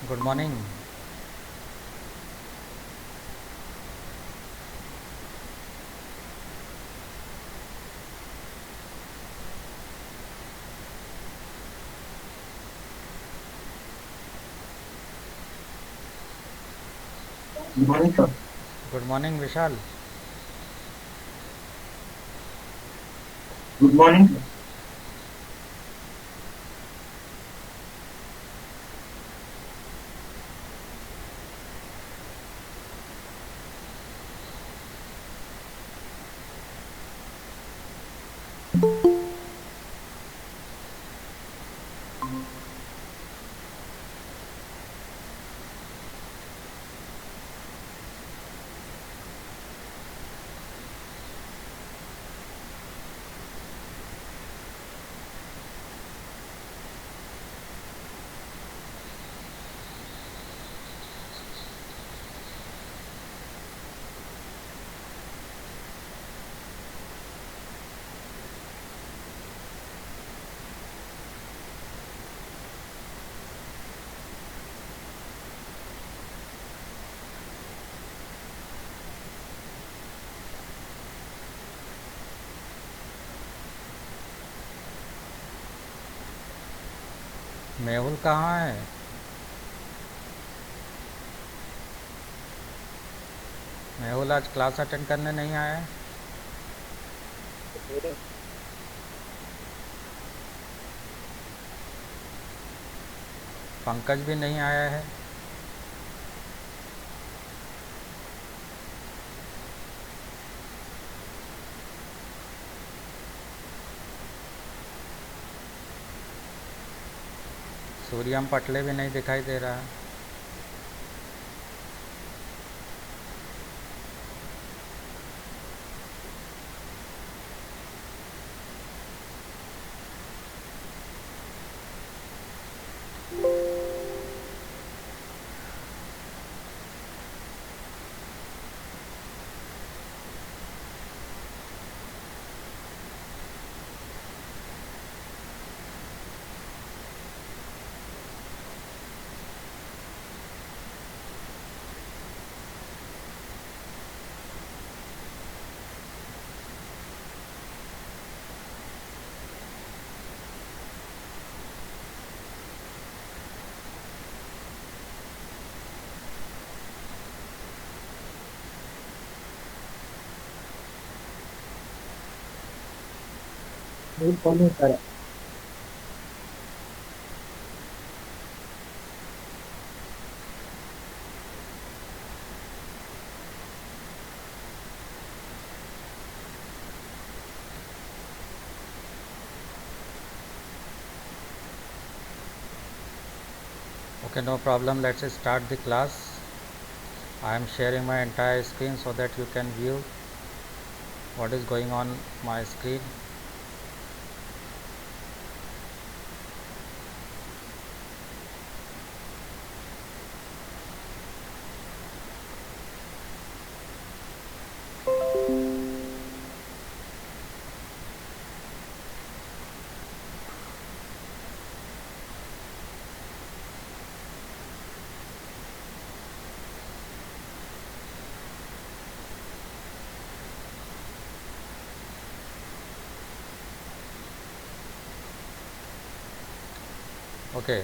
Good morning. Good morning, sir. Good morning Vishal. Good morning, sir. Mehul कहाँ है? मेहुल आज class attend करने नहीं आया है। पंकज भी नहीं आया है। सूर्यम पटले भी नहीं दिखाई दे रहा है। Good morning, sir. Okay, no problem. Let's start the class. I am sharing my entire screen so that you can view what is going on my screen. Okay,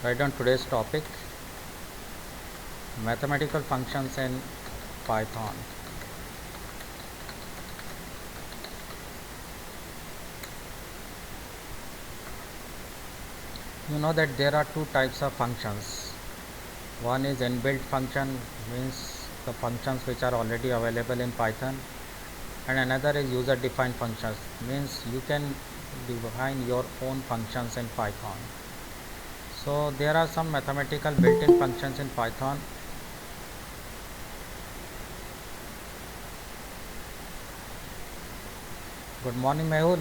right on today's topic, mathematical functions in Python. You know that there are two types of functions. One is inbuilt function, means the functions which are already available in Python, and another is user defined functions, means you can define your own functions in Python. So there are some mathematical built-in functions in Python. Good morning, Mehul.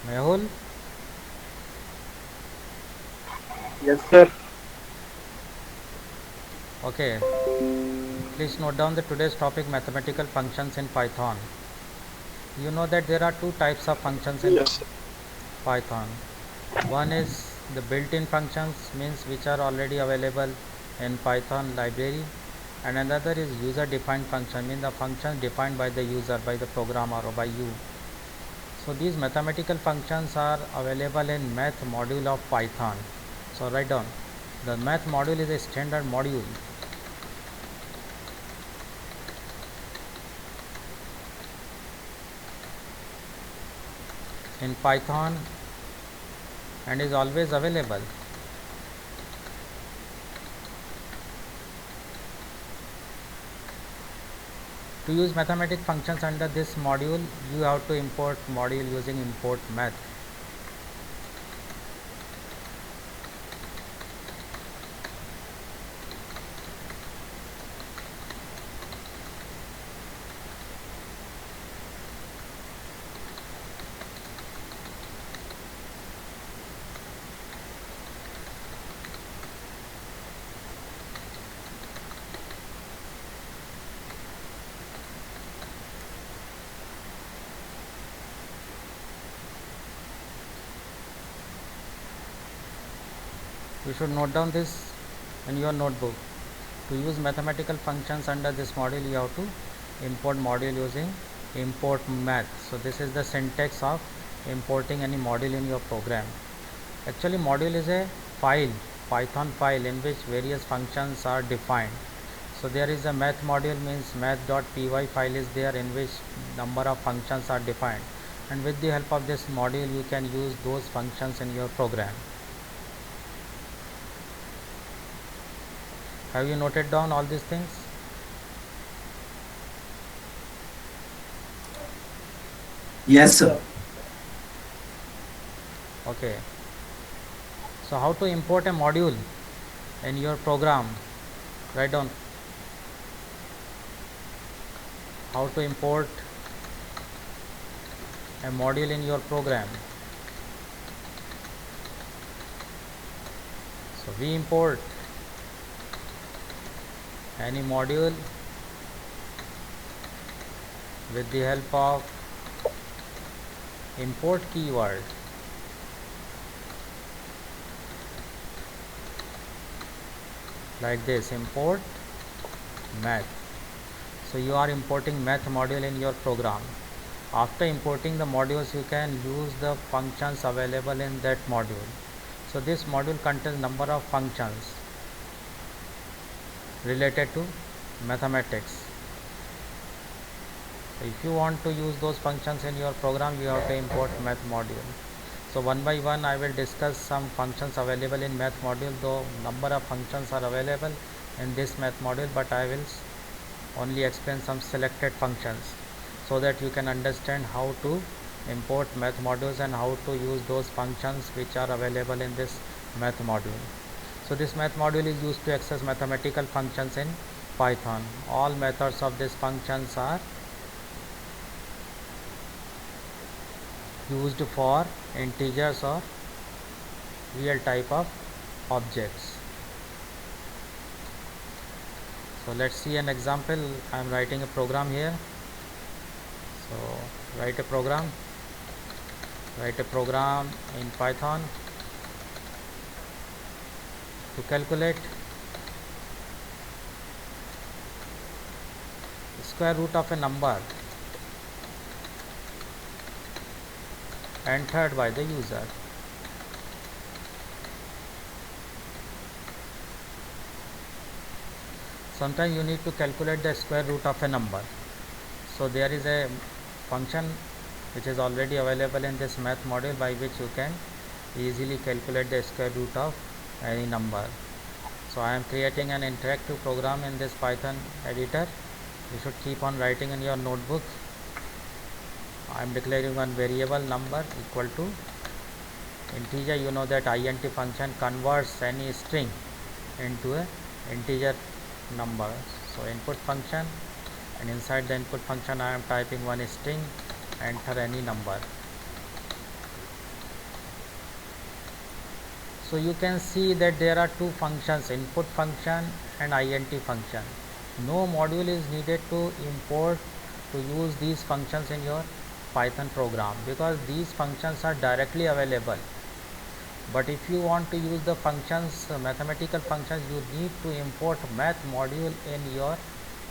Mehul, Yes, sir. okay, Please note down the today's topic, mathematical functions in Python. You know that there are two types of functions in Yes. Python. One is the built-in functions, means which are already available in Python library, and another is user-defined function, means the function defined by the user, by the programmer or by you. So these mathematical functions are available in math module of Python. So write down, the math module is a standard module in Python and is always available. To use mathematical functions under this module, you have to import module using import math. You should note down this in your notebook. To use mathematical functions under this module, you have to import module using import math. So this is the syntax of importing any module in your program. Actually, module is a file, Python file, in which various functions are defined. So there is a math module, means math.py file is there, in which number of functions are defined, and with the help of this module you can use those functions in your program. Have you noted down all these things? Yes, sir. Okay. So how to import a module in your program? Write down, how to import a module in your program. So we import any module with the help of import keyword. Like this, import math. So you are importing math module in your program. After importing the modules, you can use the functions available in that module. So this module contains number of functions related to mathematics. So if you want to use those functions in your program, you have to import math module. So one by one I will discuss some functions available in math module, though number of functions are available in this math module, but I will only explain some selected functions so that you can understand how to import math modules and how to use those functions which are available in this math module. So this math module is used to access mathematical functions in Python. All methods of these functions are used for integers or real type of objects. So let's see an example. I am writing a program here. So write a program in Python to calculate square root of a number entered by the user. Sometimes you need to calculate the square root of a number. So there is a function which is already available in this math module by which you can easily calculate the square root of any number. So I am creating an interactive program in this Python editor. You should keep on writing in your notebook. I am declaring one variable number equal to integer. You know that int function converts any string into a integer number. So input function, and inside the input function I am typing one string, enter any number. So you can see that there are two functions, input function and int function. No module is needed to import to use these functions in your Python program, because these functions are directly available. But if you want to use the functions, mathematical functions, you need to import math module in your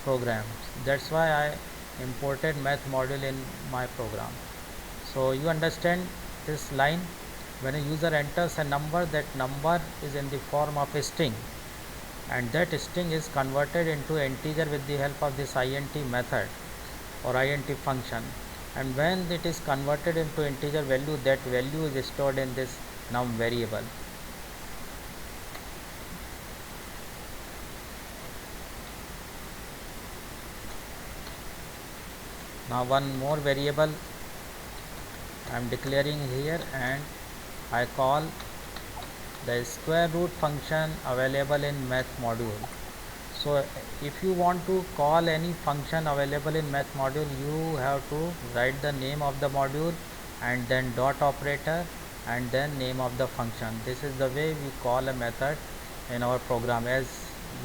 program. That's why I imported math module in my program. So you understand this line. When a user enters a number, that number is in the form of a string, and that string is converted into integer with the help of this int method or int function. And when it is converted into integer value, that value is stored in this num variable. Now one more variable I am declaring here, and I call the square root function available in math module. So if you want to call any function available in math module, you have to write the name of the module and then dot operator and then name of the function. This is the way we call a method in our program. As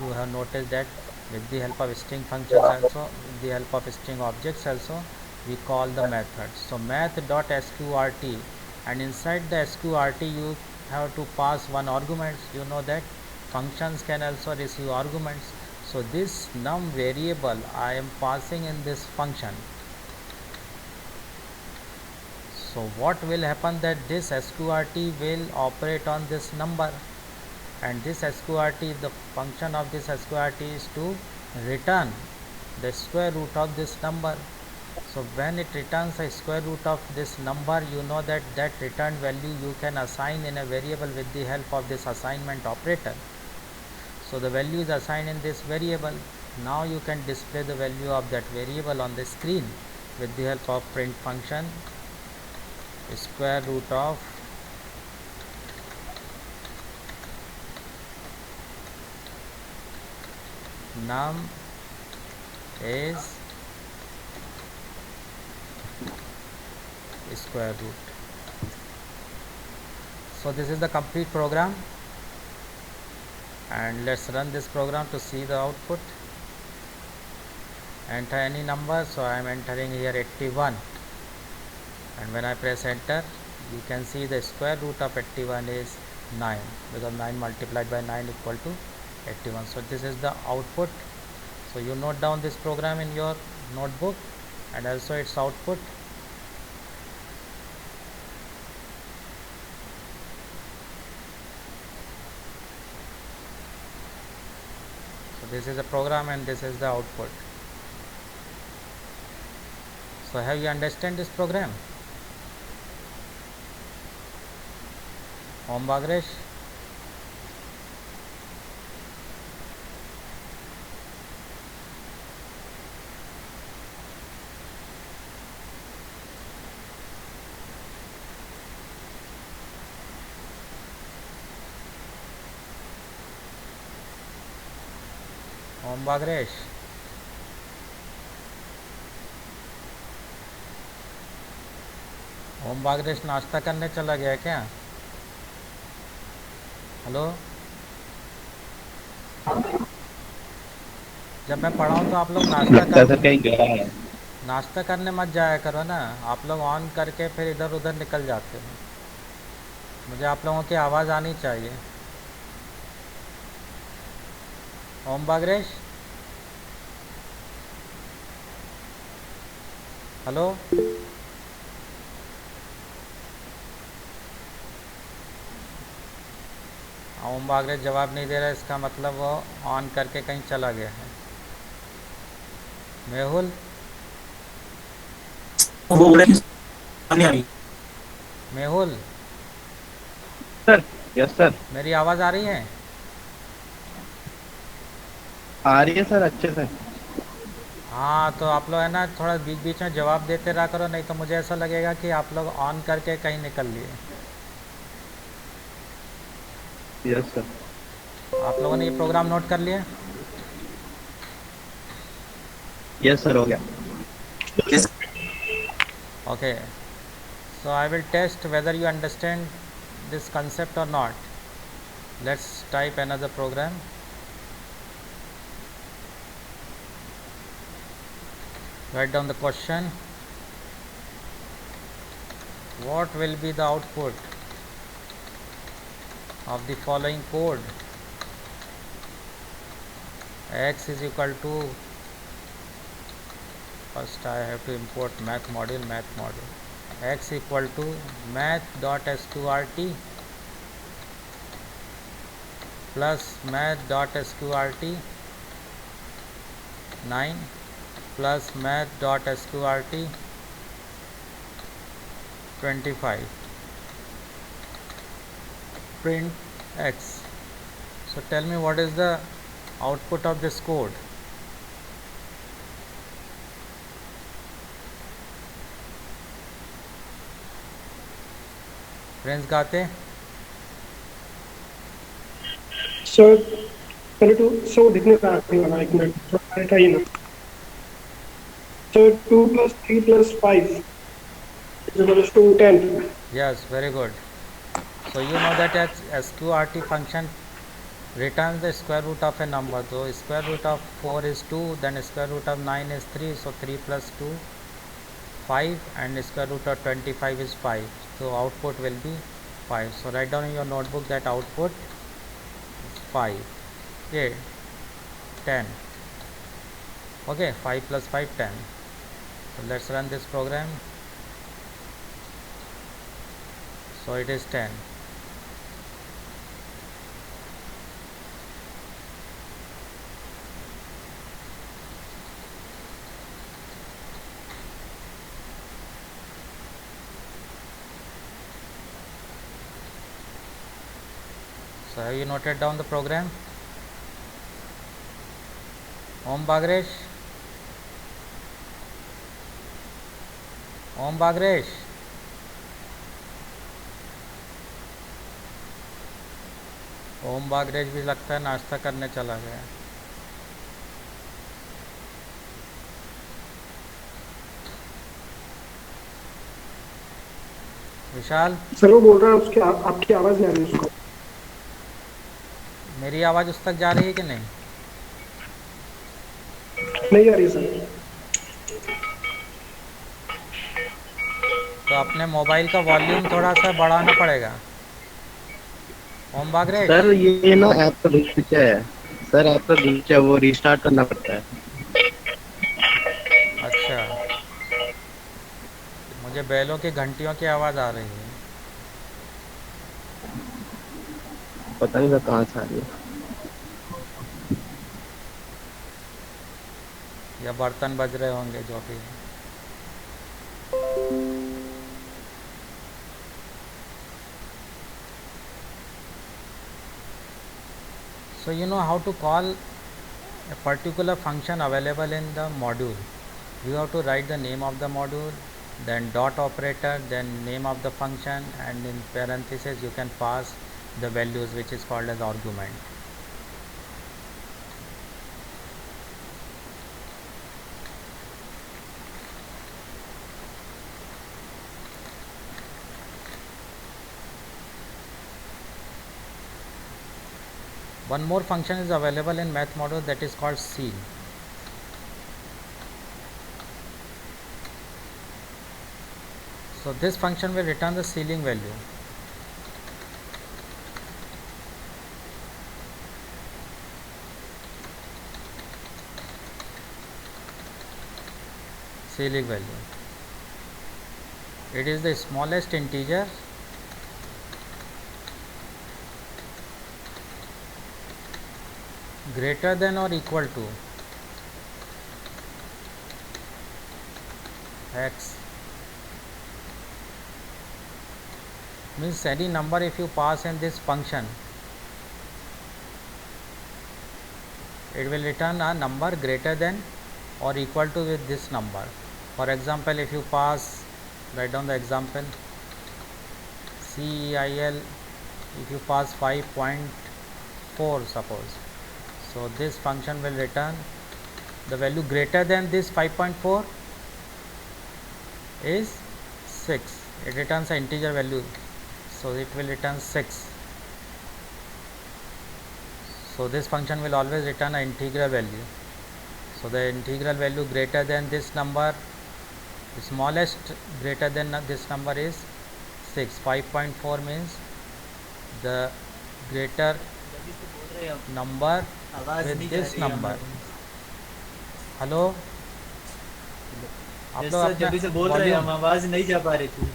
you have noticed that with the help of string functions also, with the help of string objects also, we call the method. So math.sqrt, and inside the sqrt you have to pass one argument. You know that functions can also receive arguments. So this num variable I am passing in this function. So what will happen, that this sqrt will operate on this number, and this sqrt, the function of this sqrt is to return the square root of this number. So when it returns a square root of this number, you know that that returned value you can assign in a variable with the help of this assignment operator. So the value is assigned in this variable. Now you can display the value of that variable on the screen with the help of print function. Square root of num is square root. So this is the complete program, and let's run this program to see the output. Enter any number. So I am entering here 81, and when I press enter, you can see the square root of 81 is 9, because 9 multiplied by 9 equal to 81. So this is the output. So you note down this program in your notebook and also its output. So this is the program and this is the output. So have you understand this program? Om Bagresh? ओम बागरेश, ओम बागरेश नाश्ता करने चला गया क्या? Hello, जब मैं पढ़ाऊँ तो आप लोग नाश्ता करने मत जाया करो ना। आप लोग ऑन करके फिर इधर उधर निकल जाते हो। मुझे आप लोगों की आवाज़ आनी चाहिए। ओम बागरेश, हेलो, ओम बागरेश जवाब नहीं दे रहा, इसका मतलब वो ऑन करके कहीं चला गया है। मेहुल, वो बोल रहे हैं नहीं आ रही। मेहुल, सर, यस सर, मेरी आवाज़ आ रही है? आ रही है सर अच्छे से। हाँ, तो आप लोग है ना थोड़ा बीच बीच में जवाब देते रहा करो, नहीं तो मुझे ऐसा लगेगा कि आप लोग ऑन करके कहीं निकल लिए। Yes sir. आप लोगों ने ये प्रोग्राम नोट कर लिया? यस सर, हो गया। Yes. Okay, so I will test whether you understand this concept or not. Let's type another program. Write down the question. What will be the output of the following code? X is equal to, first I have to import math module. X equal to math.sqrt plus math.sqrt 9 plus math.sqrt 25. Print X. So tell me what is the output of this code. Friends गाते sir पहले तो सो दिखने का आने वाला, एक minute थोड़ा बैठा ही ना sir. 2 + 3 + 5 = 10। yes, very good. So you know that sqrt function returns the square root of a number. So square root of 4 is 2, then square root of 9 is 3, so 3 + 2 5, and square root of 25 is 5. So output will be 5. So write down in your notebook that output is 5. Okay, 10. Okay, 5 + 5 10. So let's run this program. So it is 10. So have you noted down the program? Om Bagresh. Om Bagresh. ओम बागरेज भी लगता है नाश्ता करने चला गया। विशाल, sir वो बोल रहा है उसकी आपकी आवाज नहीं आ रही उसको। मेरी आवाज़ उस तक जा रही है कि नहीं? नहीं आ रही सर। तो अपने मोबाइल का वॉल्यूम थोड़ा सा बढ़ाना पड़ेगा। ओम बागरेज सर ये ना ऐप का ग्लिच है सर, ऐप का ग्लिच है, वो रिस्टार्ट करना पड़ता है। अच्छा, मुझे बैलों की घंटियों की आवाज़ आ रही है। पता नहीं कहाँ से आ रही है। या बर्तन बज रहे होंगे जो भी है। So you know how to call a particular function available in the module. You have to write the name of the module, then dot operator, then name of the function, and in parentheses you can pass the values, which is called as argument. One more function is available in math module, that is called ceil. So this function will return the ceiling value. Ceiling value. It is the smallest integer greater than or equal to x. Means any number if you pass in this function, it will return a number greater than or equal to with this number. For example, if you pass, write down the example, CEIL, if you pass 5.4 suppose, so this function will return the value greater than this 5.4 is 6. It returns an integer value, so it will return 6. So this function will always return an integer value. So the integral value greater than this number, smallest greater than this number is 6. 5.4 means the greater number with this number. Hello, आप yes लोग sir, अपना जल्दी से बोल रहे हैं, हम volume, आवाज़ नहीं जा पा रही थी।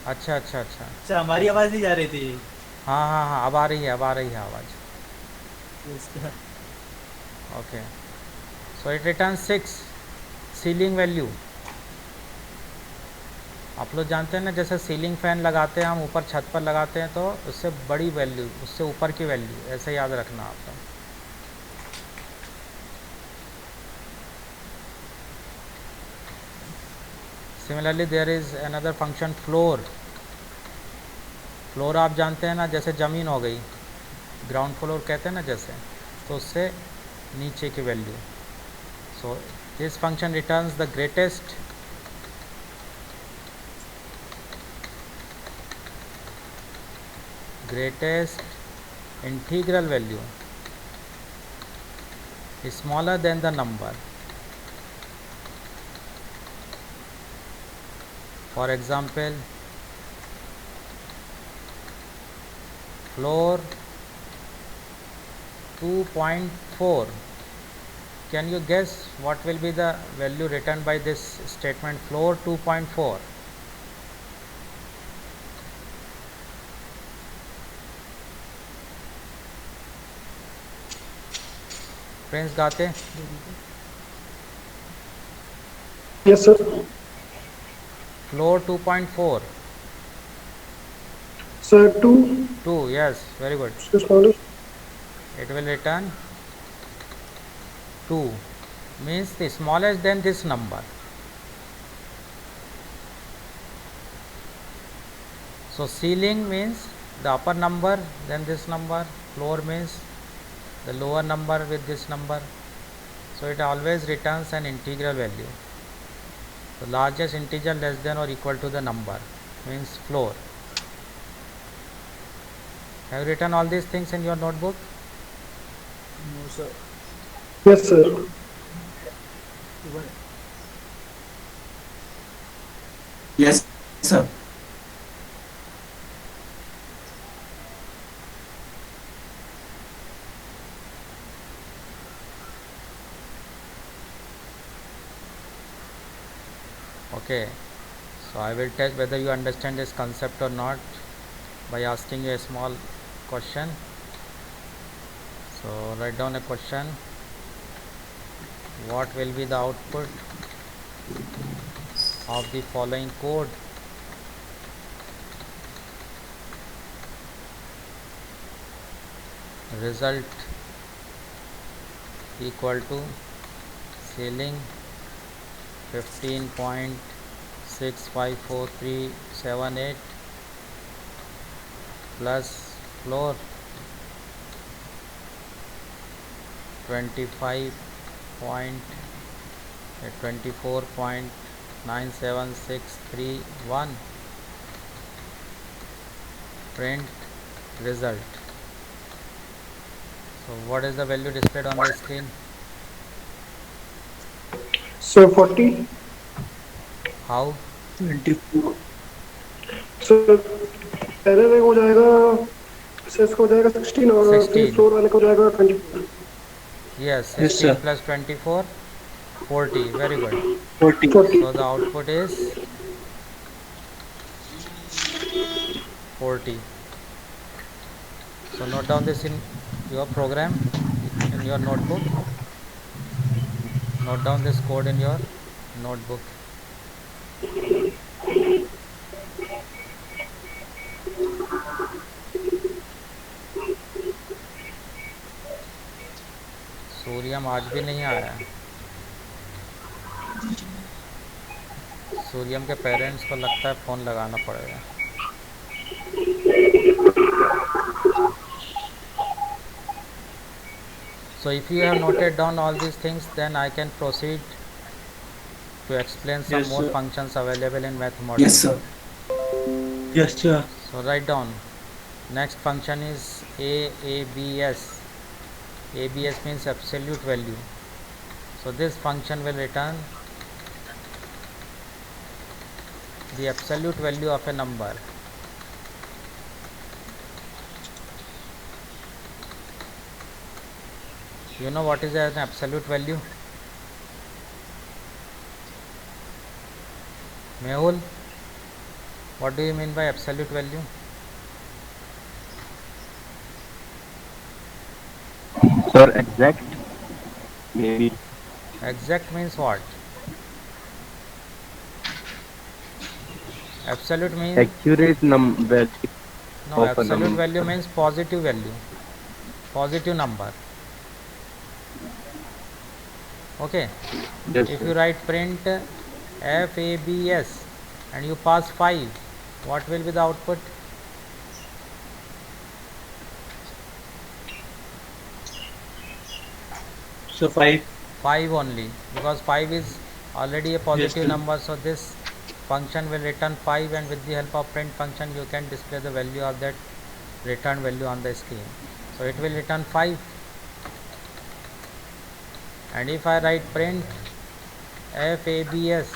अच्छा अच्छा अच्छा, अच्छा, हमारी आवाज़ नहीं जा रही थी। हाँ हाँ हाँ, अब आ रही है, अब आ रही है आवाज़। Yes sir. Okay, so it return 6 ceiling value. आप लोग जानते हैं ना, जैसे सीलिंग फैन लगाते हैं हम, ऊपर छत पर लगाते हैं तो उससे बड़ी वैल्यू, उससे ऊपर की वैल्यू, ऐसे याद रखना आप लोग। Similarly there is another function floor. Floor आप जानते हैं ना, जैसे ज़मीन हो गई, ग्राउंड फ्लोर कहते हैं ना जैसे, तो उससे नीचे की value. So this function returns the greatest integral value is smaller than the number. For example, floor 2.4. Can you guess what will be the value returned by this statement, floor 2.4? Friends गाते? Yes, sir. Floor 2.4. Sir, 2 2, yes, very good. is smallest. It will return 2, means the smallest than this number. So ceiling means the upper number than this number, floor means the lower number with this number. So it always returns an integral value. The largest integer less than or equal to the number means floor. Have you written all these things in your notebook? No sir. Yes, sir. Yes, sir. Okay, so I will test whether you understand this concept or not by asking you a small question. So write down a question. What will be the output of the following code? Result equal to ceiling 15.654378 plus floor 24.97631. Print result. So what is the value displayed on the screen? Sir, 40. How? 24. Sir पहले वाले को हो जाएगा, SS को हो जाएगा 16 और 16. फिर फ्लोर वाले को हो जाएगा 24. Yes, Yes, 16 sir. plus 24, 40. Very good. 40. 40. So the output is 40. So note down this in your program, in your notebook. Note down this code in your notebook. Suryam आज भी नहीं आया है। सूर्यम के पेरेंट्स को लगता है फ़ोन लगाना पड़ेगा। So if you have noted down all these things, then I can proceed to explain some Yes, more sir. functions available in math module. Yes, sir. Yes, sir. So write down. Next function is ABS. ABS means absolute value. So this function will return the absolute value of a number. You know what is an absolute value? Mehul, what do you mean by absolute value? Sir, exact. Maybe. Exact means what? Absolute means Accurate value no. of a Absolute number. value means positive value, positive number. Okay. Yes, If sir. you write print FABS and you pass 5, what will be the output? So 5. 5 only, because 5 is already a positive sir. number, so this function will return 5, and with the help of print function you can display the value of that return value on the screen. So it will return 5. And if I write print FABS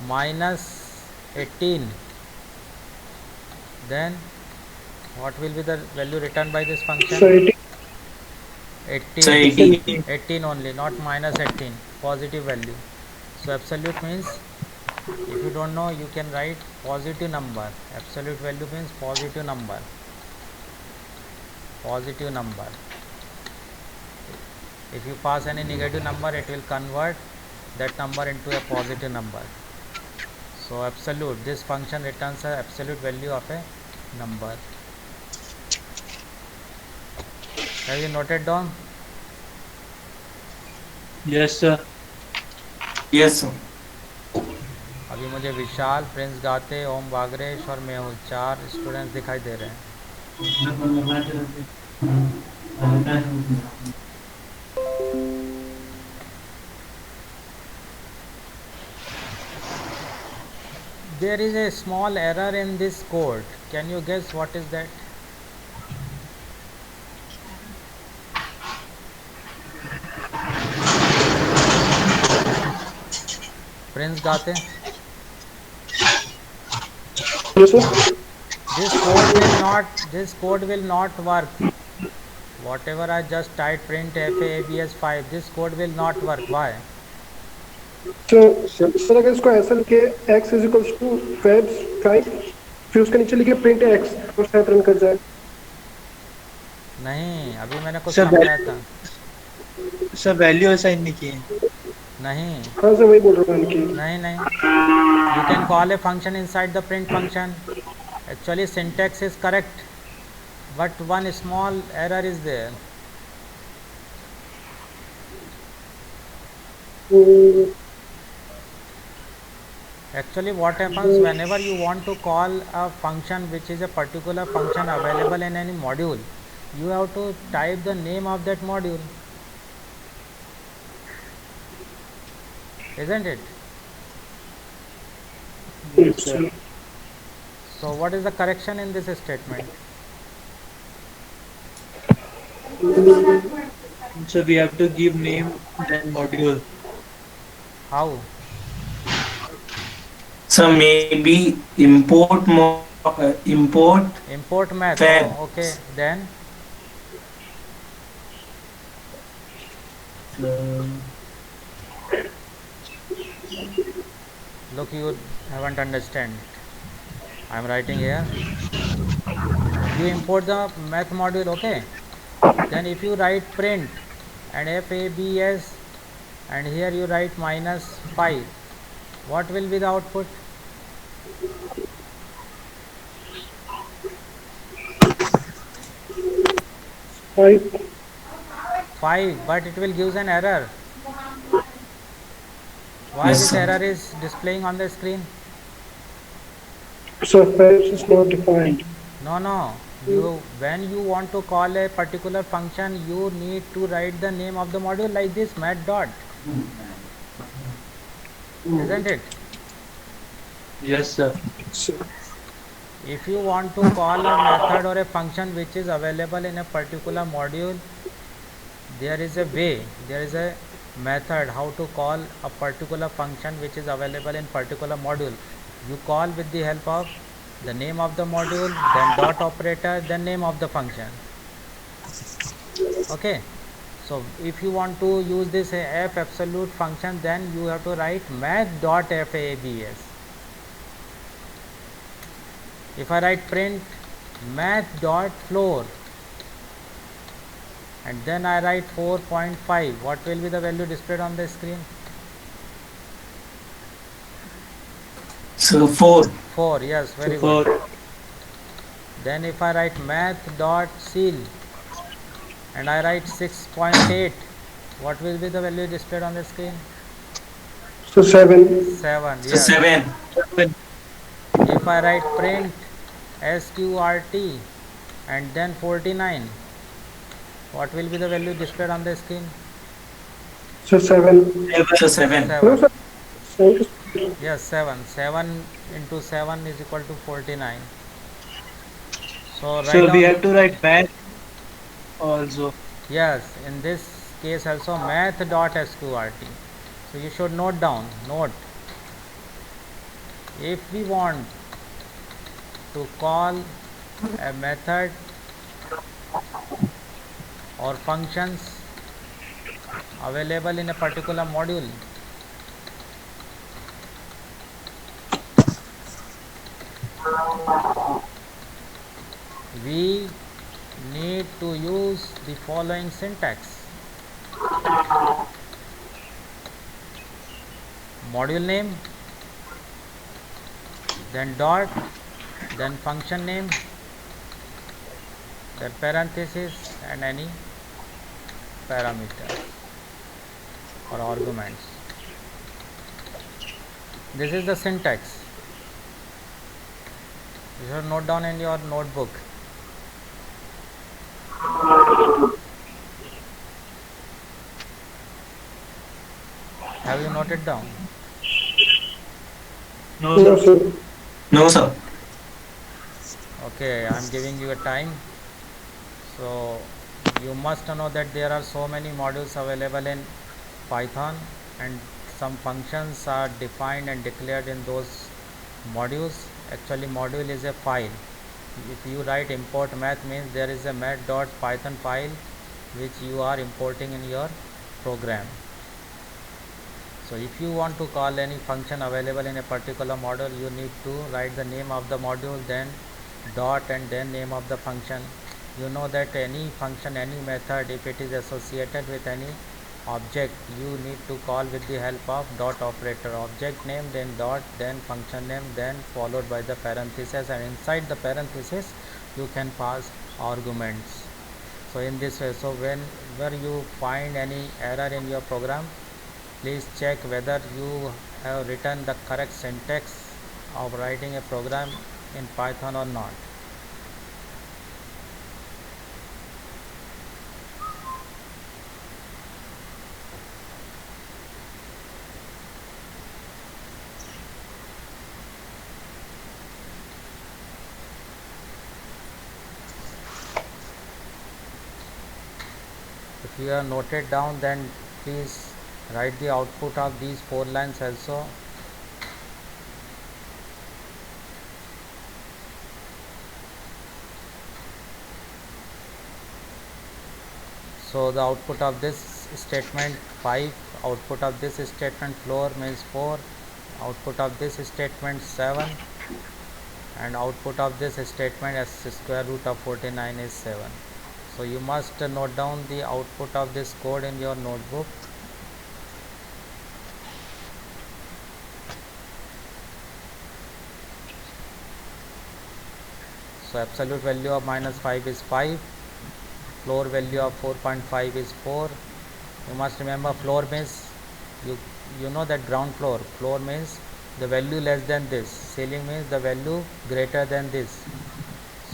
minus 18, then what will be the value returned by this function? So it 18. So 18. 18 only, not minus 18, positive value. So absolute means, if you don't know, you can write positive number. Absolute value means positive number. Positive number. If you pass any negative number, it will convert that number into a positive number. So absolute, this function returns an absolute value of a number. Have you noted down? Yes, sir. Yes, sir. अभी मुझे विशाल, Prince गाते, ओम बागरेश और Mehul 4 students दिखाई दे रहे हैं. There is a small error in this code. Can you guess what is that? Prince Gate, yes, sir. this code will not work. Whatever I just typed print FABS5, this code will not work. Why? So sir अगर इसको ऐसा लिखे x is equals to fabs 5 फिर उसके नीचे लिखे print x और शायद रन कर जाए. नहीं, अभी मैंने कुछ Sir, समझाया था. सर वैल्यू असाइन नहीं किए. नहीं, हाँ सर वही बोल रहा हूँ कि नहीं. You can call a function inside the print function. Actually syntax is correct, but one small error is there. Actually what happens, whenever you want to call a function which is a particular function available in any module, you have to type the name of that module, isn't it? yes, sir. So what is the correction in this statement? So we have to give name then module. How? So maybe import Import math. Fab. Oh, okay, then look, you haven't understand. I am writing here. You import the math module, okay? Then if you write print and FABS and here you write -5, what will be the output? 5, but it will give an error. Why Yes, this sir. error is displaying on the screen? So fabs is not defined. No. When you want to call a particular function, you need to write the name of the module like this, mat dot. Isn't it? Yes, sir. So, If you want to call a method or a function which is available in a particular module, there is a way, there is a method how to call a particular function which is available in particular module. You call with the help of the name of the module, then dot operator, then name of the function. Okay, so if you want to use this f absolute function, then you have to write math dot fabs. If I write print math dot floor and then I write 4.5, what will be the value displayed on the screen? So 4. 4, yes, very So good. 4. Then if I write math dot seal and I write 6.8, what will be the value displayed on the screen? So 7. 7, So yes. 7. If I write print sqrt and then 49, what will be the value displayed on the screen? So 7. So 7. No, 7. sir. 7. Yes, 7. 7 into 7 is equal to 49. So So write we down. have to write math also. Yes, in this case also math dot sqrt. So you should note down. Note, if we want to call a method or functions available in a particular module, we need to use the following syntax: module name, then dot, then function name, then parenthesis and any parameter or arguments. This is the syntax. You should note down in your notebook. Have you noted down? No, No, sir. sir. No, sir. Okay, I am giving you a time. So you must know that there are so many modules available in Python, and some functions are defined and declared in those modules. Actually, module is a file. If you write import math, means there is a math.python file which you are importing in your program. So if you want to call any function available in a particular module, you need to write the name of the module, then dot, and then name of the function. You know that any function, any method, if it is associated with any object, you need to call with the help of dot operator. Object name, then dot, then function name, then followed by the parenthesis, and inside the parenthesis you can pass arguments. So in this way, so whenever you find any error in your program, please check whether you have written the correct syntax of writing a program in Python or not. If you have noted down, then please write the output of these 4 lines also. So the output of this statement 5, output of this statement floor means 4, output of this statement 7, and output of this statement as square root of 49 is 7. So you must note down the output of this code in your notebook. So absolute value of -5 is 5, floor value of 4.5 is 4. You must remember floor means you know that ground floor means the value less than this, ceiling means the value greater than this.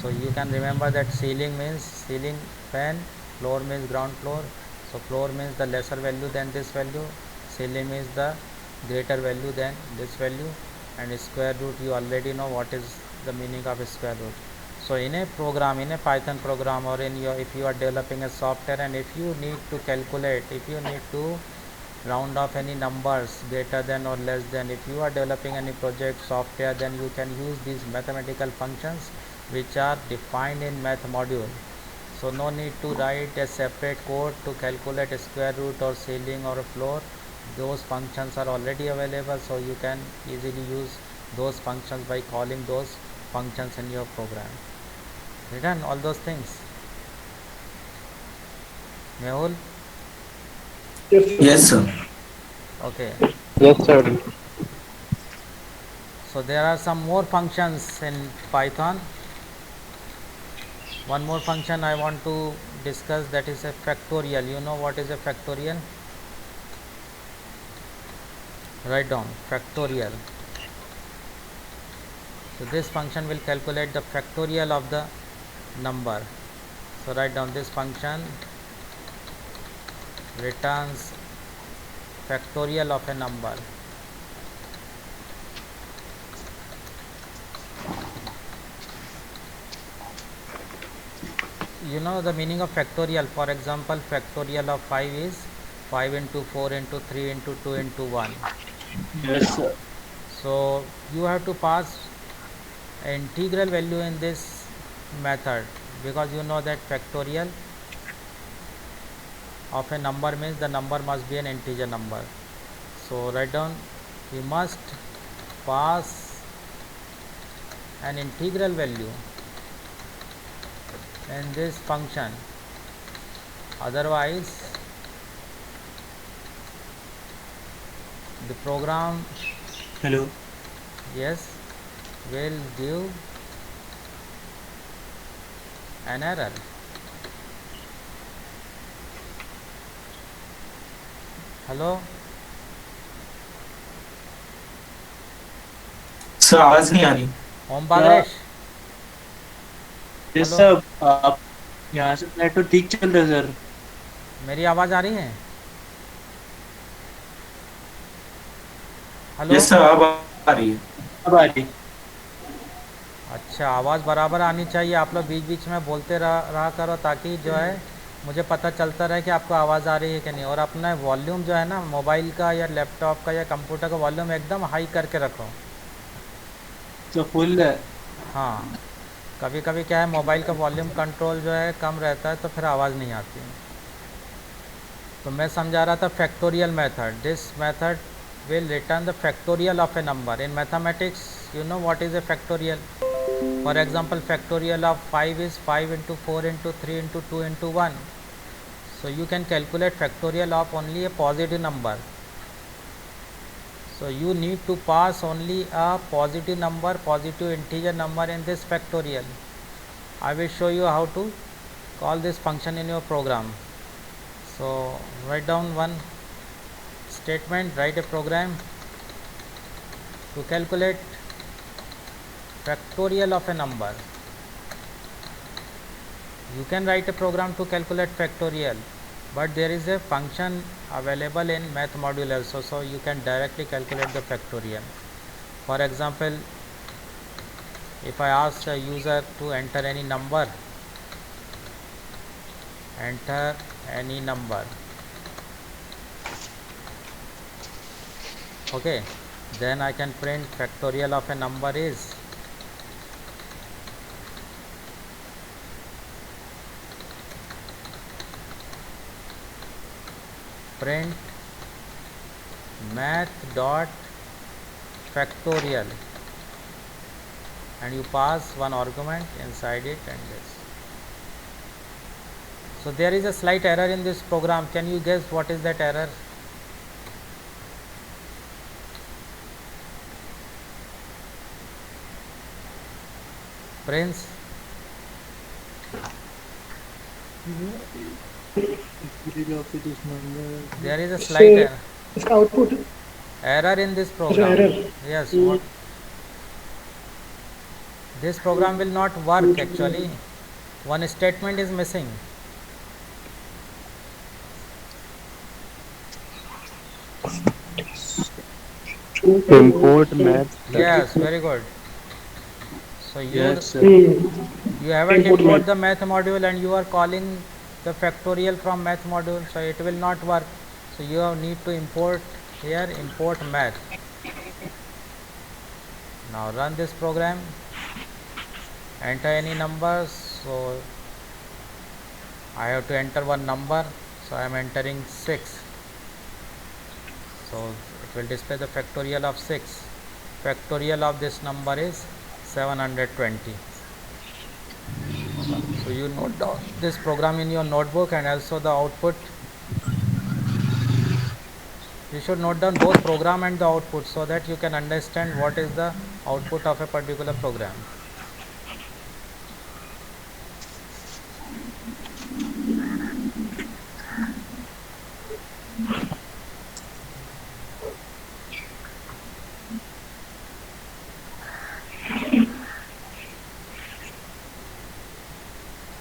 So you can remember that ceiling means ceiling fan, floor means ground floor. So floor means the lesser value than this value, ceiling means the greater value than this value, and square root, you already know what is the meaning of square root. So in a program, in a Python program, or in your, if you are developing a software, and if you need to calculate, if you need to round off any numbers greater than or less than. If you are developing any project software, then you can use these mathematical functions which are defined in math module. So no need to write a separate code to calculate a square root or ceiling or a floor. Those functions are already available, so you can easily use those functions by calling those functions in your program. Written all those things. Mehul? Yes, sir. Yes, sir. Okay. Yes, sir. So there are some more functions in Python. One more function I want to discuss, that is a factorial. You know what is a factorial? Write down factorial. So this function will calculate the factorial of the number. So write down this function returns factorial of a number. You know the meaning of factorial. For example, factorial of 5 is 5 into 4 into 3 into 2 into 1. Yes, sir. So you have to pass an integral value in this method, because you know that factorial of a number means the number must be an integer number. So write down, we must pass an integral value in this function, otherwise the program, Hello. yes, will give an error. Hello? Sir आवाज नहीं आ रही. ओम बागरेश, yes Hello. Sir. आप यहाँ से net तो ठीक चल रहा है सर. मेरी आवाज़ आ रही है? हेलो? यस सर, अब आ रही है. अब आ रही. अच्छा, आवाज़ बराबर आनी चाहिए. आप लोग बीच बीच में बोलते रहा करो, ताकि जो है मुझे पता चलता रहे कि आपको आवाज़ आ रही है कि नहीं. और अपना वॉल्यूम जो है ना, मोबाइल का या लैपटॉप का या कंप्यूटर का वॉल्यूम एकदम हाई करके रखो. तो फुल है. हाँ, कभी कभी क्या है, मोबाइल का वॉल्यूम कंट्रोल जो है कम रहता है, तो फिर आवाज़ नहीं आती. तो मैं समझा रहा था factorial method. This method will return the factorial of a number. In mathematics, you know what is a factorial. For example, factorial of 5 is 5 into 4 into 3 into 2 into 1. So you can calculate factorial of only a positive number. So you need to pass only a positive number, positive integer number in this factorial. I will show you how to call this function in your program. So write down one statement, write a program to calculate factorial of a number. You can write a program to calculate factorial, but there is a function available in math module also, so you can directly calculate the factorial. For example, if I ask a user to enter any number, okay, then I can print factorial of a number is print math dot factorial, and you pass one argument inside it and this. So there is a slight error in this program. Can you guess what is that error? Prince? There is a slight Say, error. इसका output Error in this अच्छा program. error. Yes. What? This program will not work actually. One statement is missing. Import math. Yes, very good. So Yes, sir. you haven't Input imported math. the math module and you are calling the factorial from math module, so it will not work. So you need to import here, import math. Now run this program, enter any numbers. So I have to enter one number, so I am entering 6. So it will display the factorial of 6. Factorial of this number is 720. So you note down this program in your notebook and also the output. You should note down both program and the output so that you can understand what is the output of a particular program.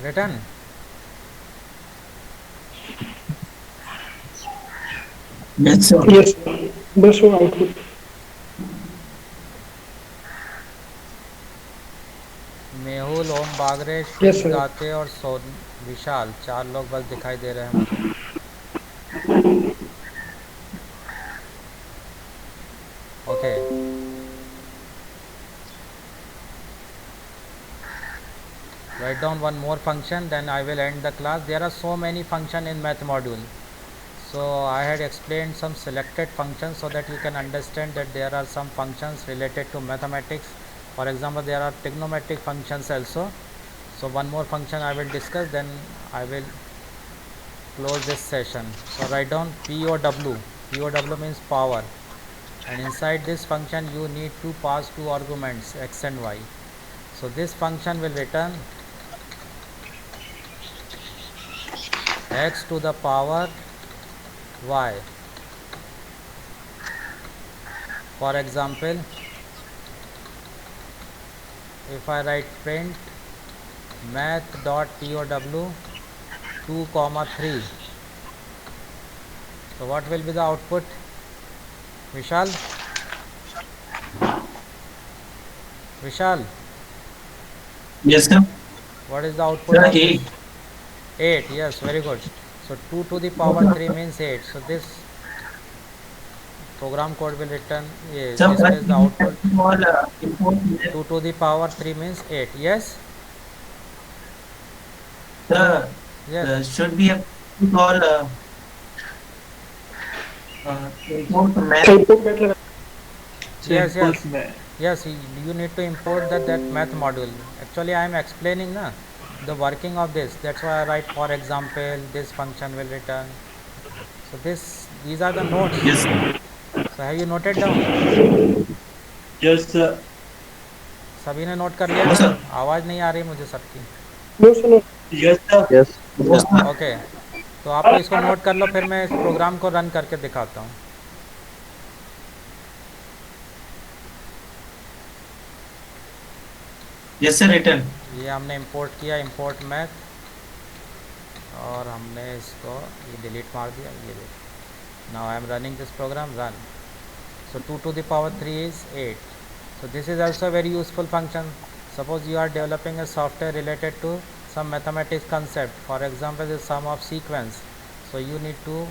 Written? Yes, sir. Yes, bus show output. Mehul, Om Bagre, Yes, Shri sir. गाते और सोन विशाल, 4 लोग बस दिखाई दे रहे हैं मुझे. Okay. Write down one more function, then I will end the class. There are so many functions in math module. So I had explained some selected functions so that you can understand that there are some functions related to mathematics. For example, there are trigonometric functions also. So one more function I will discuss, then I will close this session. So write down POW. POW means power, and inside this function you need to pass two arguments, x and y. So this function will return x to the power y. For example, if I write print math.pow 2, 3, so what will be the output? Vishal? Vishal, Yes, sir. what is the output? Sir, of this? 8. 8, yes, very good. So 2 to the power 3 means 8. So this program code will return, Sir, this is the output. import 2 to the power 3 means 8. Yes? Sir, Yes. should be a call import math. Output math लगा. Yes, yes. Yes, you need to import that math module. Actually, I am explaining the working of this. That's why I write, for example, this function will return. So these are the notes. Yes, sir. So have you noted down? Yes, sir. सभी ने note कर लिया Yes, ना? sir. आवाज़ नहीं आ रही मुझे सबकी. No, sir, no. Yes, sir. Yes. Yes, sir. Okay, तो आप तो इसको नोट कर लो, फिर मैं इस प्रोग्राम को रन करके दिखाता हूँ. Yes, sir, written. ये हमने इंपोर्ट किया, इंपोर्ट मैथ, और हमने इसको ये डिलीट मार दिया. ये देखो, now I am running this program, run. So 2 to the power 3 is 8. So this is also a very useful function. Suppose you are developing a software related to some mathematics concept, for example the sum of sequence. So you need to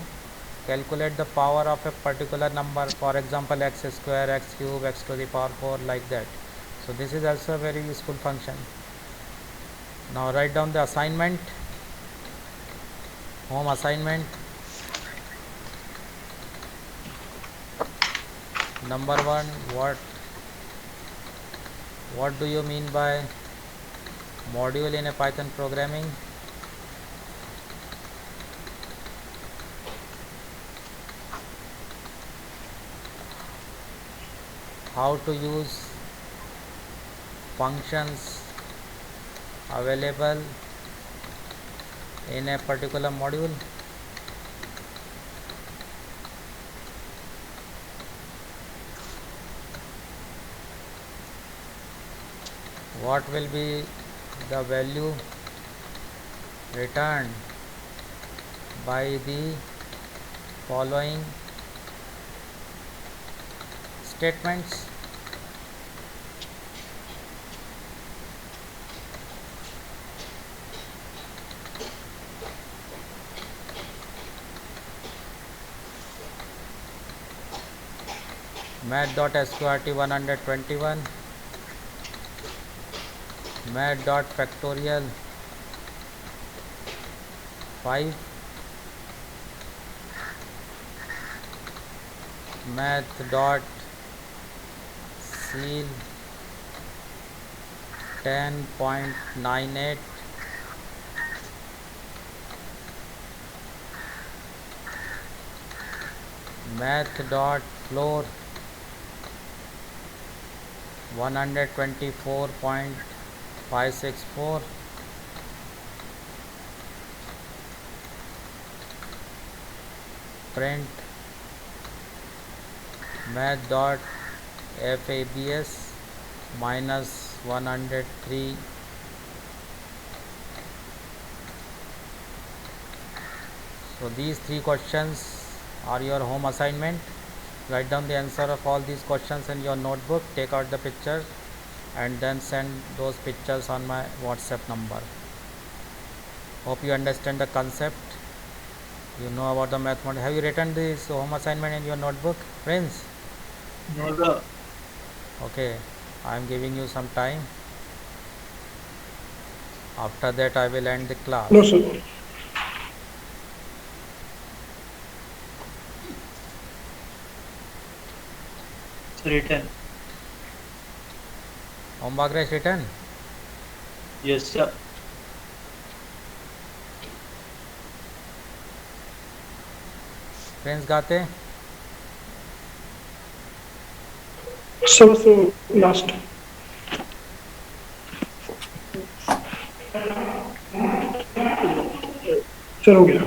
calculate the power of a particular number, for example x square, x cube, x to the power 4, like that. So this is also a very useful function. Now write down the assignment, home assignment. Number 1, what do you mean by module in a Python programming? How to use functions available in a particular module? What will be the value returned by the following statements? math dot sqrt 121, math dot factorial 5, math dot seal 10.98, math dot floor 124.564, print math dot fabs minus 103. So these three questions are your home assignment. Write down the answer of all these questions in your notebook, take out the picture and then send those pictures on my WhatsApp number. Hope you understand the concept, you know about the mathematics. Have you written this home assignment in your notebook, friends? No, sir. Okay, I am giving you some time. After that I will end the class. No, sir. It's written. Homework is written. Yes, sir. Friends गाते So last. Sir हो गया